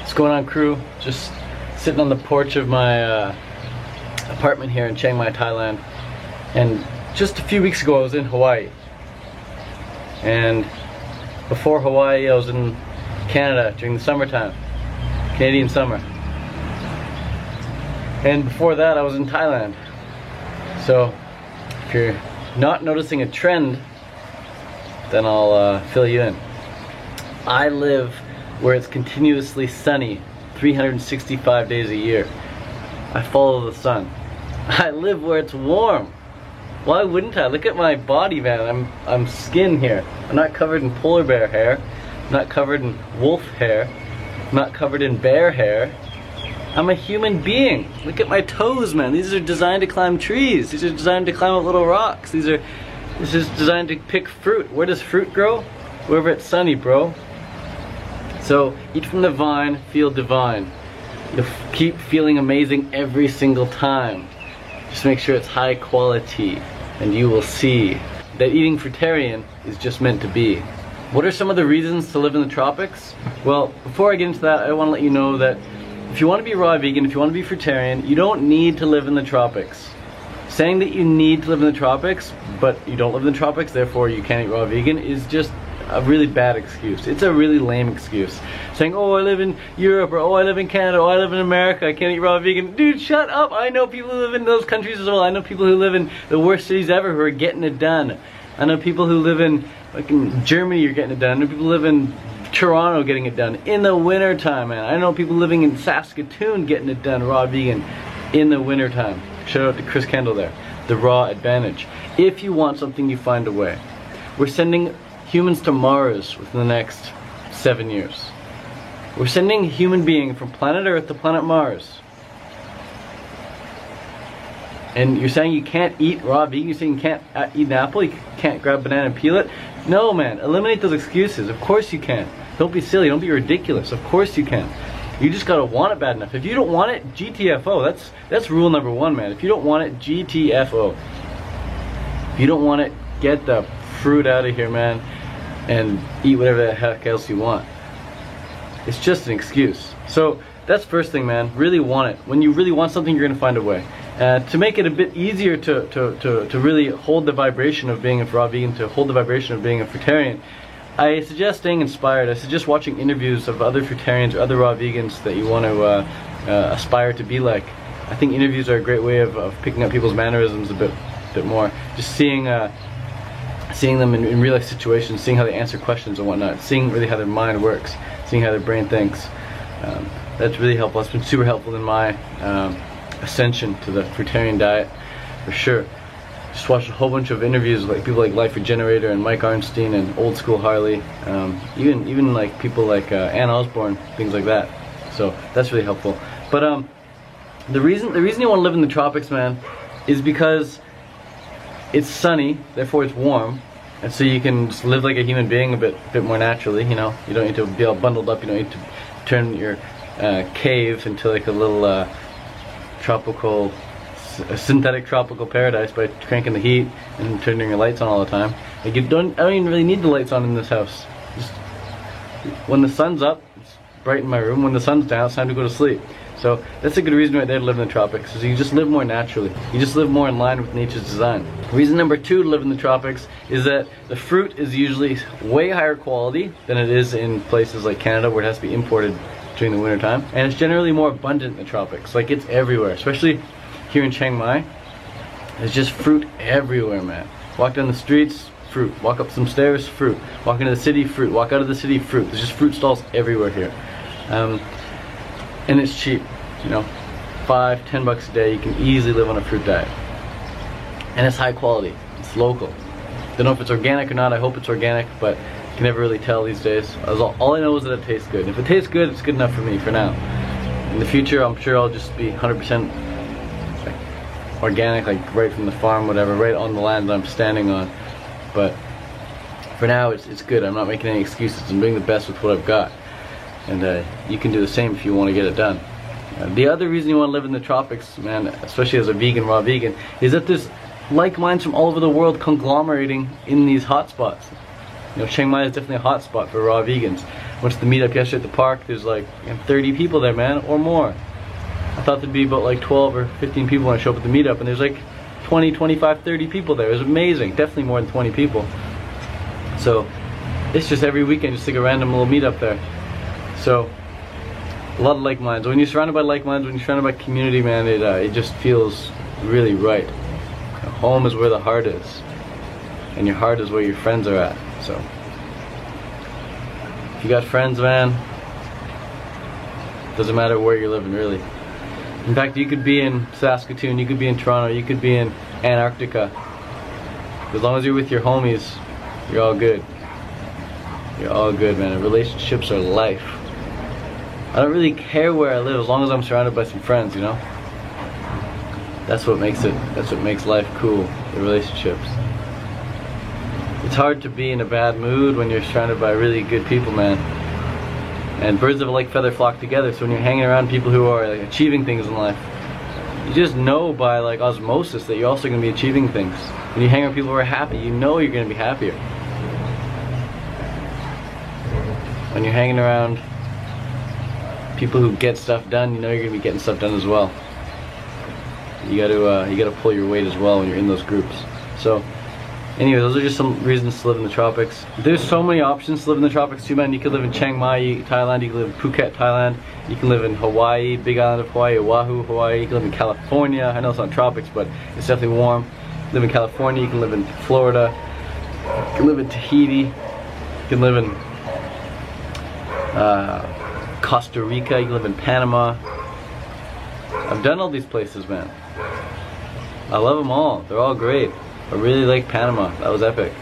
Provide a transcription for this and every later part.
What's going on, crew? Just sitting on the porch of my apartment here in Chiang Mai, Thailand. And just a few weeks ago I was in Hawaii. And before Hawaii I was in Canada during the summertime. Canadian summer. And before that I was in Thailand. So if you're not noticing a trend, then I'll fill you in. I live where it's continuously sunny 365 days a year. I follow the sun. I live where it's warm. Why wouldn't I? Look at my body, man. I'm skin here. I'm not covered in polar bear hair. I'm not covered in wolf hair. I'm not covered in bear hair. I'm a human being. Look at my toes, man. These are designed to climb trees. These are designed to climb up little rocks. This is designed to pick fruit. Where does fruit grow? Wherever it's sunny, bro. So eat from the vine, feel divine. You'll keep feeling amazing every single time. Just make sure it's high quality, and you will see that eating fruitarian is just meant to be. What are some of the reasons to live in the tropics? Well, before I get into that, I want to let you know that if you want to be raw vegan, if you want to be fruitarian, you don't need to live in the tropics. Saying that you need to live in the tropics, but you don't live in the tropics, therefore you can't eat raw vegan, is just a really bad excuse. It's a really lame excuse. Saying, oh, I live in Europe, or oh, I live in Canada, oh, I live in America, I can't eat raw vegan. Dude, shut up! I know people who live in those countries as well. I know people who live in the worst cities ever who are getting it done. I know people who live in, like in Germany, you're getting it done. I know people who live in Toronto getting it done in the winter time, man. I know people living in Saskatoon getting it done raw vegan in the winter time. Shout out to Chris Kendall there. The raw advantage. If you want something, you find a way. We're sending humans to Mars within the next 7 years. We're sending a human being from planet Earth to planet Mars. And you're saying you can't eat raw vegan? You're saying you can't eat an apple? You can't grab a banana and peel it? No, man. Eliminate those excuses. Of course you can. Don't be silly. Don't be ridiculous. Of course you can. You just gotta want it bad enough. If you don't want it, GTFO. That's rule number one, man. If you don't want it, GTFO. If you don't want it, get the fruit out of here, man, and eat whatever the heck else you want. It's just an excuse. So that's first thing, man. Really want it. When you really want something, you're gonna find a way. To make it a bit easier to really hold the vibration of being a raw vegan, to hold the vibration of being a fruitarian, I suggest staying inspired. I suggest watching interviews of other fruitarians or other raw vegans that you want to aspire to be like. I think interviews are a great way of picking up people's mannerisms a bit more. Just seeing them in real life situations, seeing how they answer questions and whatnot, seeing really how their mind works, seeing how their brain thinks. That's really helpful. That's been super helpful in my ascension to the fruitarian diet, for sure. Just watched a whole bunch of interviews with like people like Life Regenerator and Mike Arnstein and Old School Harley, even like people like Ann Osborne, things like that. So that's really helpful. But the reason you want to live in the tropics, man, is because it's sunny, therefore it's warm, and so you can just live like a human being a bit more naturally. You know, you don't need to be all bundled up. You don't need to turn your cave into like a little synthetic tropical paradise by cranking the heat and turning your lights on all the time. Like I don't even really need the lights on in this house. Just when the sun's up, it's bright in my room. When the sun's down, it's time to go to sleep. So that's a good reason right there to live in the tropics, is you just live more naturally. You just live more in line with nature's design. Reason number two to live in the tropics is that the fruit is usually way higher quality than it is in places like Canada, where it has to be imported during the winter time. And it's generally more abundant in the tropics. Like, it's everywhere, especially here in Chiang Mai. There's just fruit everywhere, man. Walk down the streets, fruit. Walk up some stairs, fruit. Walk into the city, fruit. Walk out of the city, fruit. There's just fruit stalls everywhere here. And it's cheap, you know, $5–10 a day. You can easily live on a fruit diet. And it's high quality, it's local. Don't know if it's organic or not. I hope it's organic, but you can never really tell these days. All I know is that it tastes good. If it tastes good, it's good enough for me for now. In the future, I'm sure I'll just be 100% organic, like right from the farm, whatever, right on the land that I'm standing on. But for now, it's good. I'm not making any excuses. I'm doing the best with what I've got. And you can do the same if you want to get it done. The other reason you want to live in the tropics, man, especially as a vegan, raw vegan, is that there's like minds from all over the world conglomerating in these hotspots. You know, Chiang Mai is definitely a hotspot for raw vegans. Went to the meetup yesterday at the park. There's like 30 people there, man, or more. I thought there'd be about like 12 or 15 people when I show up at the meetup, and there's like 20, 25, 30 people there. It was amazing. Definitely more than 20 people. So it's just every weekend, just like a random little meetup there. So a lot of like minds. When you're surrounded by like minds, when you're surrounded by community, man, it just feels really right. Home is where the heart is, and your heart is where your friends are at. So if you got friends, man, doesn't matter where you're living, really. In fact, you could be in Saskatoon, you could be in Toronto, you could be in Antarctica. As long as you're with your homies, you're all good. You're all good, man. And relationships are life. I don't really care where I live as long as I'm surrounded by some friends, you know? That's what makes it, that's what makes life cool, the relationships. It's hard to be in a bad mood when you're surrounded by really good people, man. And birds of a like feather flock together, so when you're hanging around people who are like achieving things in life, you just know by like osmosis that you're also going to be achieving things. When you hang around people who are happy, you know you're going to be happier. When you're hanging around people who get stuff done, you know you're going to be getting stuff done as well. You got to pull your weight as well when you're in those groups. So anyway, those are just some reasons to live in the tropics. There's so many options to live in the tropics too, man. You could live in Chiang Mai, Thailand. You can live in Phuket, Thailand. You can live in Hawaii, Big Island of Hawaii, Oahu, Hawaii. You can live in California. I know it's not tropics, but it's definitely warm. You can live in California. You can live in Florida. You can live in Tahiti. You can live in Costa Rica. You can live in Panama. I've done all these places, man. I love them all. They're all great. I really like Panama. That was epic.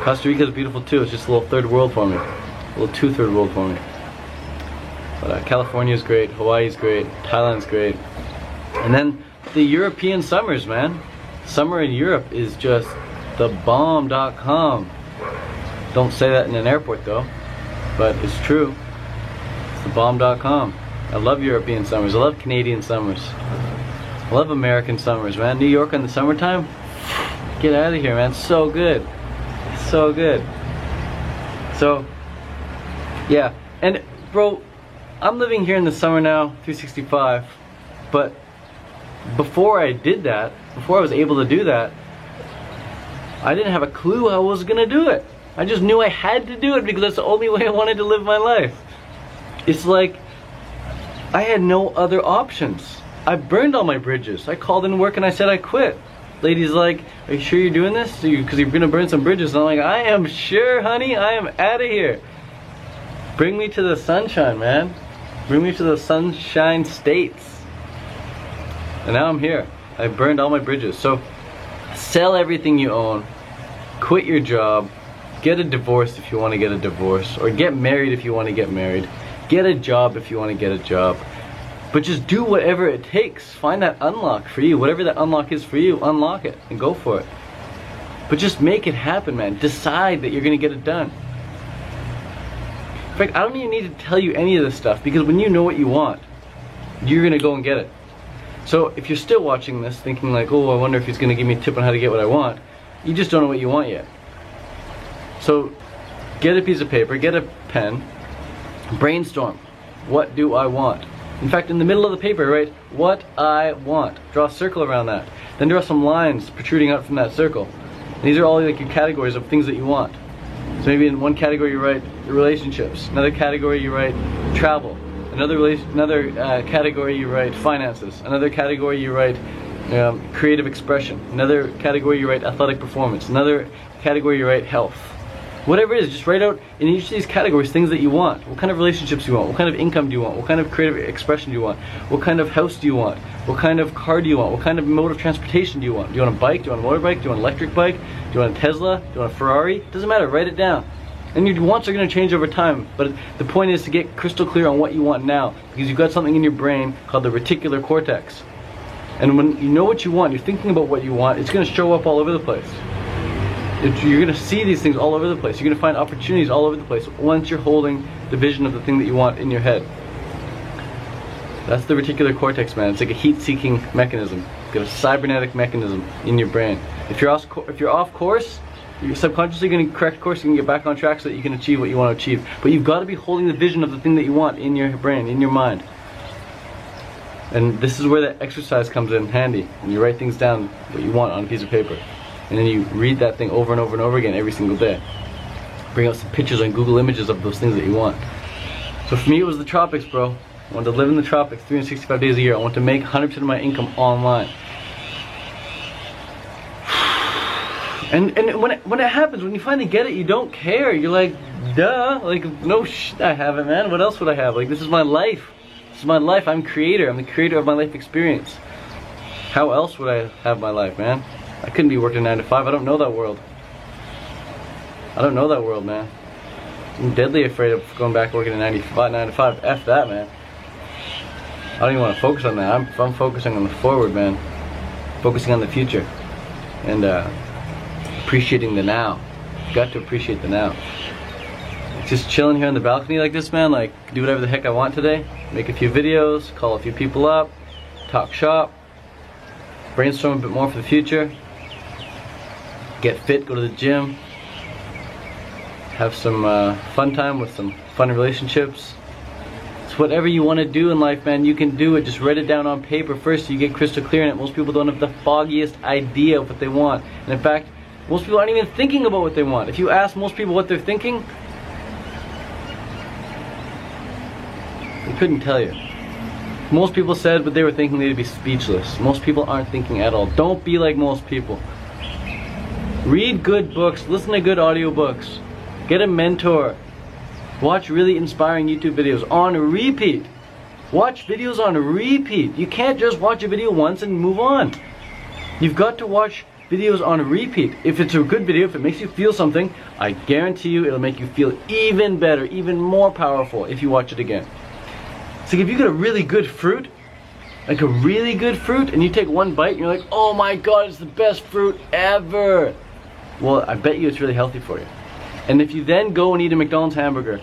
Costa Rica is beautiful too. It's just a little third world for me. A little too third world for me. But California is great. Hawaii is great. Thailand's great. And then the European summers, man. Summer in Europe is just the bomb.com. Don't say that in an airport though, but it's true. It's the bomb.com. I love European summers. I love Canadian summers. I love American summers, man. New York in the summertime. Get out of here, man. So good. So good. So, yeah. And, bro, I'm living here in the summer now, 365. But before I did that, before I was able to do that, I didn't have a clue how I was going to do it. I just knew I had to do it because that's the only way I wanted to live my life. It's like I had no other options. I burned all my bridges. I called in work and I said I quit. Lady's like, are you sure you're doing this? Because you're gonna burn some bridges. And I'm like, I am sure, honey. I am out of here. Bring me to the sunshine, man. Bring me to the sunshine states. And now I'm here. I burned all my bridges. So sell everything you own. Quit your job. Get a divorce if you want to get a divorce. Or get married if you want to get married. Get a job if you want to get a job. But just do whatever it takes. Find that unlock for you. Whatever that unlock is for you, unlock it and go for it. But just make it happen, man. Decide that you're going to get it done. In fact, I don't even need to tell you any of this stuff, because when you know what you want, you're going to go and get it. So if you're still watching this thinking like, oh, I wonder if he's going to give me a tip on how to get what I want, you just don't know what you want yet. So get a piece of paper, get a pen, brainstorm. What do I want? In fact, in the middle of the paper, write what I want. Draw a circle around that. Then draw some lines protruding out from that circle. And these are all like your categories of things that you want. So maybe in one category you write relationships. Another category you write travel. Another category you write finances. Another category you write creative expression. Another category you write athletic performance. Another category you write health. Whatever it is, just write out in each of these categories things that you want. What kind of relationships do you want? What kind of income do you want? What kind of creative expression do you want? What kind of house do you want? What kind of car do you want? What kind of mode of transportation do you want? Do you want a bike? Do you want a motorbike? Do you want an electric bike? Do you want a Tesla? Do you want a Ferrari? Doesn't matter, write it down. And your wants are going to change over time, but the point is to get crystal clear on what you want now, because you've got something in your brain called the reticular cortex. And when you know what you want, you're thinking about what you want, it's going to show up all over the place. You're going to see these things all over the place. You're going to find opportunities all over the place once you're holding the vision of the thing that you want in your head. That's the reticular cortex, man. It's like a heat-seeking mechanism. It's got a cybernetic mechanism in your brain. If you're off course, You're subconsciously going to correct course and get back on track so that you can achieve what you want to achieve. But you've got to be holding the vision of the thing that you want in your brain, in your mind. And this is where that exercise comes in handy. And you write things down, what you want on a piece of paper. And then you read that thing over and over and over again every single day. Bring out some pictures on Google Images of those things that you want. So for me it was the tropics, bro. I wanted to live in the tropics 365 days a year. I want to make 100% of my income online. And when it happens, when you finally get it, you don't care. You're like, duh, like, no shit, I haven't, man. What else would I have? Like, this is my life. This is my life. I'm creator. I'm the creator of my life experience. How else would I have my life, man? I couldn't be working 9 to 5. I don't know that world. I don't know that world, man. I'm deadly afraid of going back working at 9 to 5. F that, man. I don't even want to focus on that. I'm focusing on the forward, man. Focusing on the future. And appreciating the now. Got to appreciate the now. Just chilling here on the balcony like this, man. Like, do whatever the heck I want today. Make a few videos, call a few people up, talk shop, brainstorm a bit more for the future, get fit, go to the gym, have some fun time with some fun relationships. It's whatever you want to do in life, man, you can do it. Just write it down on paper first so you get crystal clear in it. Most people don't have the foggiest idea of what they want. And in fact, most people aren't even thinking about what they want. If you ask most people what they're thinking, they couldn't tell you. Most people said what they were thinking, they'd be speechless. Most people aren't thinking at all. Don't be like most people. Read good books, listen to good audiobooks, get a mentor, watch really inspiring YouTube videos on repeat. Watch videos on repeat. You can't just watch a video once and move on. You've got to watch videos on repeat. If it's a good video, if it makes you feel something, I guarantee you it'll make you feel even better, even more powerful if you watch it again. It's like if you get a really good fruit, like a really good fruit, and you take one bite and you're like, oh my god, it's the best fruit ever. Well, I bet you it's really healthy for you. And if you then go and eat a McDonald's hamburger,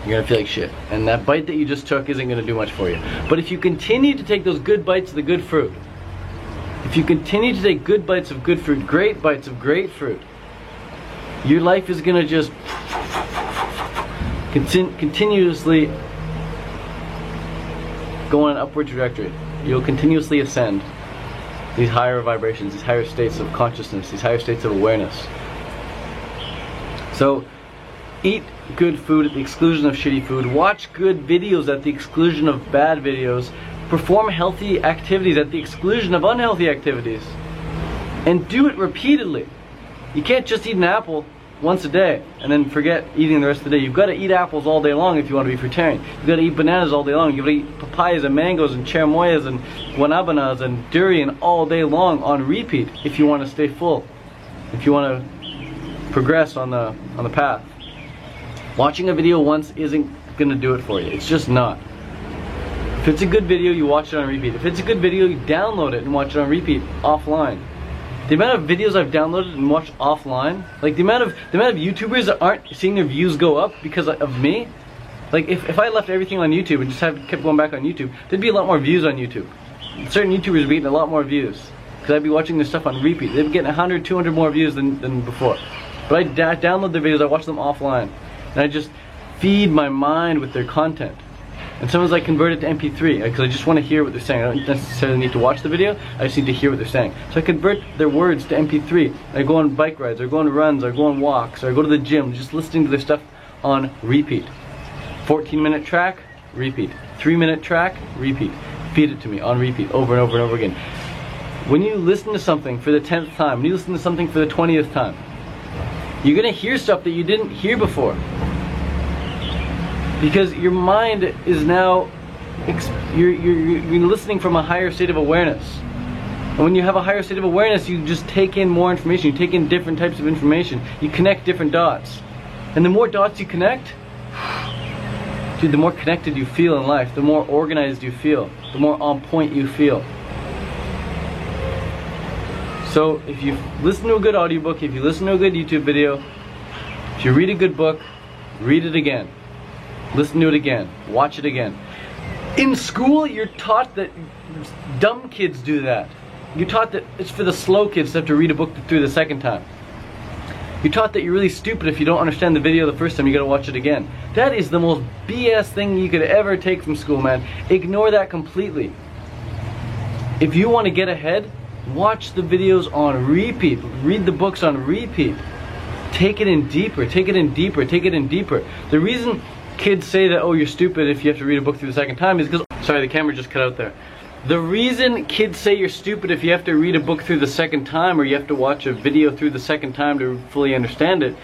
you're gonna feel like shit. And that bite that you just took isn't gonna do much for you. But if you continue to take those good bites of the good fruit, if you continue to take good bites of good fruit, great bites of great fruit, your life is gonna just continuously go on an upward trajectory. You'll continuously ascend these higher vibrations, these higher states of consciousness, these higher states of awareness. So, eat good food at the exclusion of shitty food. Watch good videos at the exclusion of bad videos. Perform healthy activities at the exclusion of unhealthy activities. And do it repeatedly. You can't just eat an apple once a day and then forget eating the rest of the day. You've got to eat apples all day long if you want to be fruitarian. You've got to eat bananas all day long. You've got to eat papayas and mangoes and cherimoyas and guanabanas and durian all day long on repeat if you want to stay full. If you want to progress on the path. Watching a video once isn't going to do it for you. It's just not. If it's a good video, you watch it on repeat. If it's a good video, you download it and watch it on repeat offline. The amount of videos I've downloaded and watched offline, like the amount of YouTubers that aren't seeing their views go up because of me, like if I left everything on YouTube and just kept going back on YouTube, there'd be a lot more views on YouTube. Certain YouTubers would be getting a lot more views because I'd be watching their stuff on repeat. They'd be getting 100, 200 more views than before. But I download the videos, I watch them offline, and I just feed my mind with their content. And sometimes I convert it to MP3 because I just want to hear what they're saying. I don't necessarily need to watch the video, I just need to hear what they're saying. So I convert their words to MP3. I go on bike rides, or go on runs, or go on walks, or I go to the gym, just listening to their stuff on repeat. 14-minute track, repeat. 3-minute track, repeat. Feed it to me on repeat over and over and over again. When you listen to something for the 10th time, when you listen to something for the 20th time, you're going to hear stuff that you didn't hear before. Because your mind is now, you're listening from a higher state of awareness. And when you have a higher state of awareness, you just take in more information, you take in different types of information, you connect different dots. And the more dots you connect, dude, the more connected you feel in life, the more organized you feel, the more on point you feel. So if you listen to a good audiobook, if you listen to a good YouTube video, if you read a good book, read it again. Listen to it again. Watch it again. In school, you're taught that dumb kids do that. You're taught that it's for the slow kids to have to read a book through the second time. You're taught that you're really stupid if you don't understand the video the first time, you gotta watch it again. That is the most BS thing you could ever take from school, man. Ignore that completely. If you want to get ahead, watch the videos on repeat. Read the books on repeat. Take it in deeper, take it in deeper, take it in deeper. The reason kids say that, oh, you're stupid if you have to read a book through the second time is because, sorry, the camera just cut out there. The reason kids say you're stupid if you have to read a book through the second time or you have to watch a video through the second time to fully understand it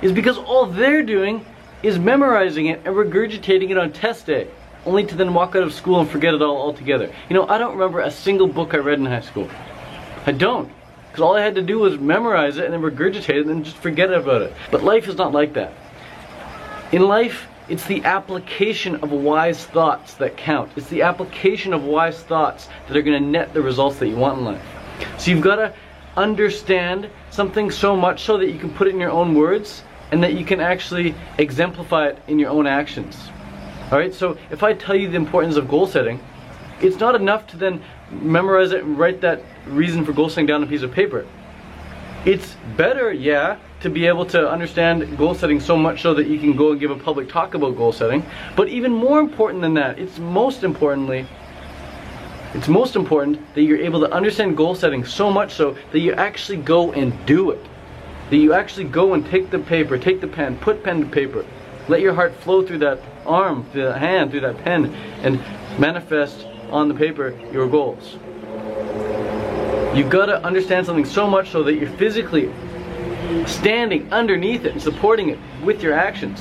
is because all they're doing is memorizing it and regurgitating it on test day, only to then walk out of school and forget it all altogether. You know, I don't remember a single book I read in high school. I don't. Because all I had to do was memorize it and then regurgitate it and then just forget about it. But life is not like that. In life, it's the application of wise thoughts that count. It's the application of wise thoughts that are going to net the results that you want in life. So you've got to understand something so much so that you can put it in your own words and that you can actually exemplify it in your own actions. Alright, so if I tell you the importance of goal setting, it's not enough to then memorize it and write that reason for goal setting down on a piece of paper. It's better, yeah, to be able to understand goal setting so much so that you can go and give a public talk about goal setting. But even more important than that, it's most important that you're able to understand goal setting so much so that you actually go and do it. That you actually go and take the paper, take the pen, put pen to paper. Let your heart flow through that arm, through that hand, through that pen, and manifest on the paper your goals. You've got to understand something so much so that you're physically standing underneath it and supporting it with your actions.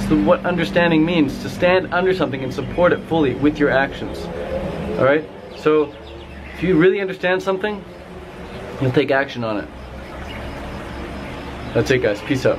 So what understanding means, to stand under something and support it fully with your actions. Alright? So if you really understand something, you'll take action on it. That's it, guys. Peace out.